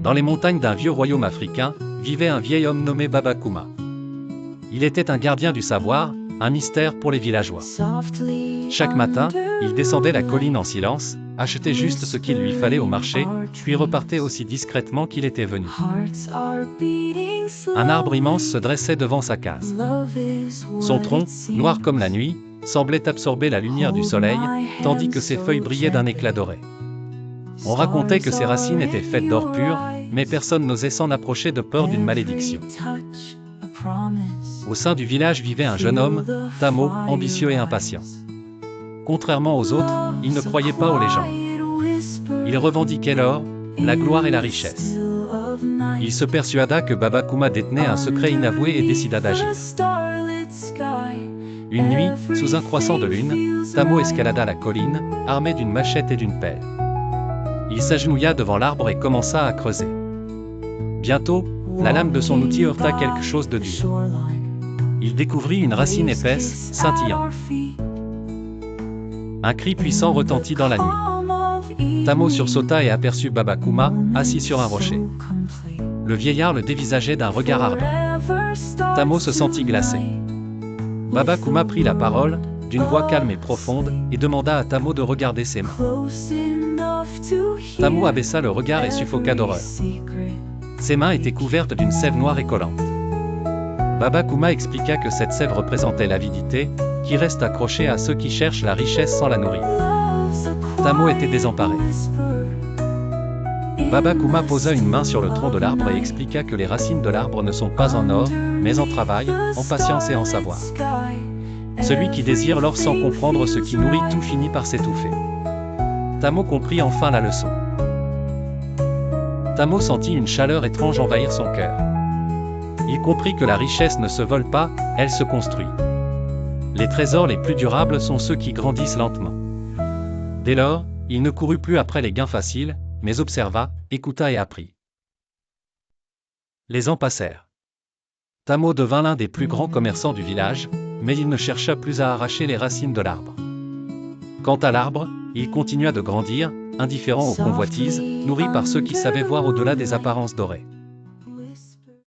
Dans les montagnes d'un vieux royaume africain, vivait un vieil homme nommé Baba Kuma. Il était un gardien du savoir, un mystère pour les villageois. Chaque matin, il descendait la colline en silence, achetait juste ce qu'il lui fallait au marché, puis repartait aussi discrètement qu'il était venu. Un arbre immense se dressait devant sa case. Son tronc, noir comme la nuit, semblait absorber la lumière du soleil, tandis que ses feuilles brillaient d'un éclat doré. On racontait que ses racines étaient faites d'or pur, mais personne n'osait s'en approcher de peur d'une malédiction. Au sein du village vivait un jeune homme, Tamo, ambitieux et impatient. Contrairement aux autres, il ne croyait pas aux légendes. Il revendiquait l'or, la gloire et la richesse. Il se persuada que Baba Kuma détenait un secret inavoué et décida d'agir. Une nuit, sous un croissant de lune, Tamo escalada la colline, armé d'une machette et d'une pelle. Il s'agenouilla devant l'arbre et commença à creuser. Bientôt, la lame de son outil heurta quelque chose de dur. Il découvrit une racine épaisse, scintillante. Un cri puissant retentit dans la nuit. Tamo sursauta et aperçut Baba Kuma, assis sur un rocher. Le vieillard le dévisageait d'un regard ardent. Tamo se sentit glacé. Baba Kuma prit la parole, d'une voix calme et profonde, et demanda à Tamo de regarder ses mains. Tamo abaissa le regard et suffoqua d'horreur. Ses mains étaient couvertes d'une sève noire et collante. Baba Kuma expliqua que cette sève représentait l'avidité, qui reste accrochée à ceux qui cherchent la richesse sans la nourrir. Tamo était désemparé. Baba Kuma posa une main sur le tronc de l'arbre et expliqua que les racines de l'arbre ne sont pas en or, mais en travail, en patience et en savoir. Celui qui désire l'or sans comprendre ce qui nourrit tout finit par s'étouffer. Tamo comprit enfin la leçon. Tamo sentit une chaleur étrange envahir son cœur. Il comprit que la richesse ne se vole pas, elle se construit. Les trésors les plus durables sont ceux qui grandissent lentement. Dès lors, il ne courut plus après les gains faciles, mais observa, écouta et apprit. Les ans passèrent. Tamo devint l'un des plus grands commerçants du village, mais il ne chercha plus à arracher les racines de l'arbre. Quant à l'arbre, il continua de grandir, indifférent aux convoitises, nourri par ceux qui savaient voir au-delà des apparences dorées.